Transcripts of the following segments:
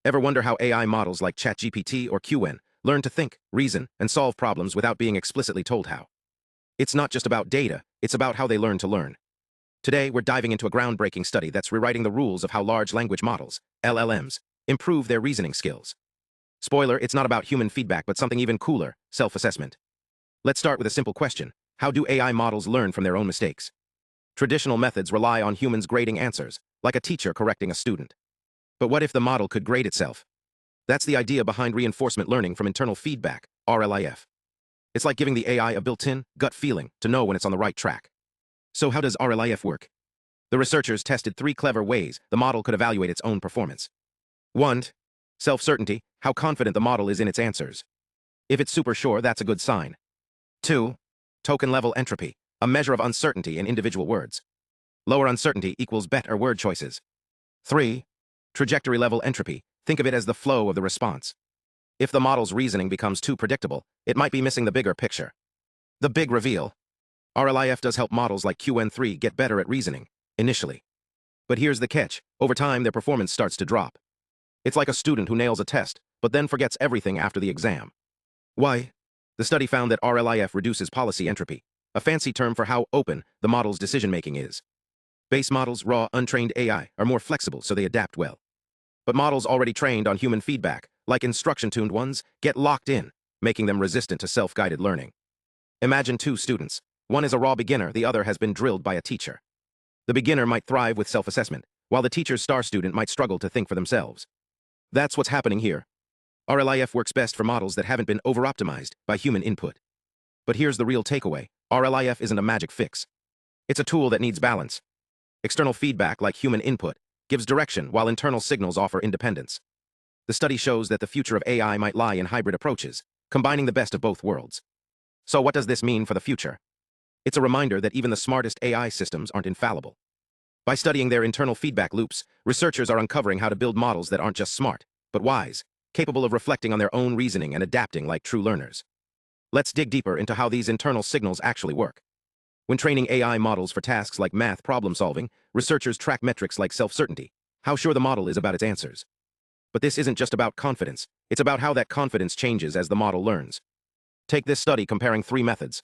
Ever wonder how AI models like ChatGPT or Qwen learn to think, reason, and solve problems without being explicitly told how? It's not just about data, it's about how they learn to learn. Today, we're diving into a groundbreaking study that's rewriting the rules of how large language models, LLMs, improve their reasoning skills. Spoiler, it's not about human feedback, but something even cooler, self-assessment. Let's start with a simple question. How do AI models learn from their own mistakes? Traditional methods rely on humans grading answers, like a teacher correcting a student. But what if the model could grade itself? That's the idea behind reinforcement learning from internal feedback, RLIF. It's like giving the AI a built-in, gut feeling to know when it's on the right track. So how does RLIF work? The researchers tested 3 clever ways the model could evaluate its own performance. 1. Self-certainty, how confident the model is in its answers. If it's super sure, that's a good sign. 2. Token-level entropy, a measure of uncertainty in individual words. Lower uncertainty equals better word choices. 3. Trajectory-level entropy, think of it as the flow of the response. If the model's reasoning becomes too predictable, it might be missing the bigger picture. The big reveal. RLIF does help models like Qwen3 get better at reasoning, initially. But here's the catch. Over time, their performance starts to drop. It's like a student who nails a test, but then forgets everything after the exam. Why? The study found that RLIF reduces policy entropy, a fancy term for how open the model's decision-making is. Base models, raw, untrained AI, are more flexible, so they adapt well. But models already trained on human feedback, like instruction-tuned ones, get locked in, making them resistant to self-guided learning. Imagine 2 students. One is a raw beginner, the other has been drilled by a teacher. The beginner might thrive with self-assessment, while the teacher's star student might struggle to think for themselves. That's what's happening here. RLIF works best for models that haven't been over-optimized by human input. But here's the real takeaway. RLIF isn't a magic fix. It's a tool that needs balance. External feedback, like human input, gives direction, while internal signals offer independence. The study shows that the future of AI might lie in hybrid approaches, combining the best of both worlds. So what does this mean for the future? It's a reminder that even the smartest AI systems aren't infallible. By studying their internal feedback loops, researchers are uncovering how to build models that aren't just smart, but wise, capable of reflecting on their own reasoning and adapting like true learners. Let's dig deeper into how these internal signals actually work. When training AI models for tasks like math problem-solving, researchers track metrics like self-certainty, how sure the model is about its answers. But this isn't just about confidence, it's about how that confidence changes as the model learns. Take this study comparing 3 methods.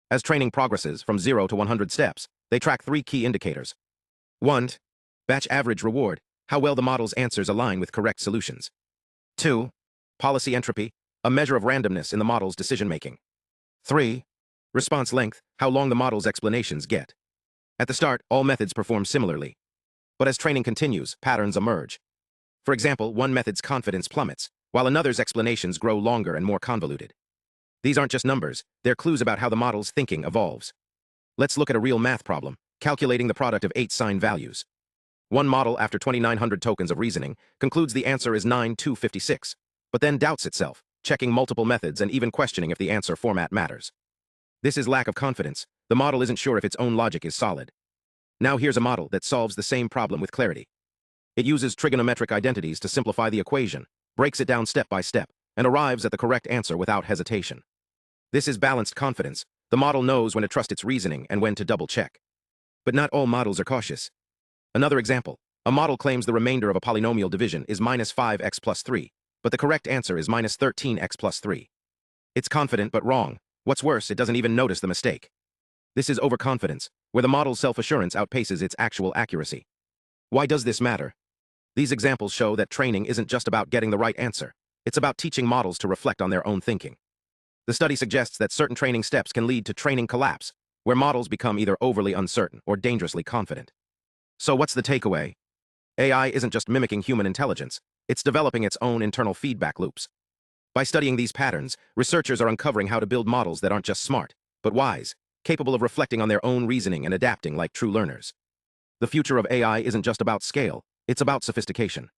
As training progresses from 0 to 100 steps, they track 3 key indicators. 1. Batch average reward, how well the model's answers align with correct solutions. 2. Policy entropy, a measure of randomness in the model's decision-making. 3. Response length, how long the model's explanations get. At the start, all methods perform similarly. But as training continues, patterns emerge. For example, one method's confidence plummets, while another's explanations grow longer and more convoluted. These aren't just numbers, they're clues about how the model's thinking evolves. Let's look at a real math problem, calculating the product of 8 sign values. One model, after 2,900 tokens of reasoning, concludes the answer is 9256, but then doubts itself, checking multiple methods and even questioning if the answer format matters. This is lack of confidence. The model isn't sure if its own logic is solid. Now here's a model that solves the same problem with clarity. It uses trigonometric identities to simplify the equation, breaks it down step by step, and arrives at the correct answer without hesitation. This is balanced confidence. The model knows when to trust its reasoning and when to double-check. But not all models are cautious. Another example, a model claims the remainder of a polynomial division is -5x plus 3, but the correct answer is -13x plus 3. It's confident but wrong. What's worse, it doesn't even notice the mistake. This is overconfidence, where the model's self-assurance outpaces its actual accuracy. Why does this matter? These examples show that training isn't just about getting the right answer. It's about teaching models to reflect on their own thinking. The study suggests that certain training steps can lead to training collapse, where models become either overly uncertain or dangerously confident. So what's the takeaway? AI isn't just mimicking human intelligence, it's developing its own internal feedback loops. By studying these patterns, researchers are uncovering how to build models that aren't just smart, but wise, capable of reflecting on their own reasoning and adapting like true learners. The future of AI isn't just about scale, it's about sophistication.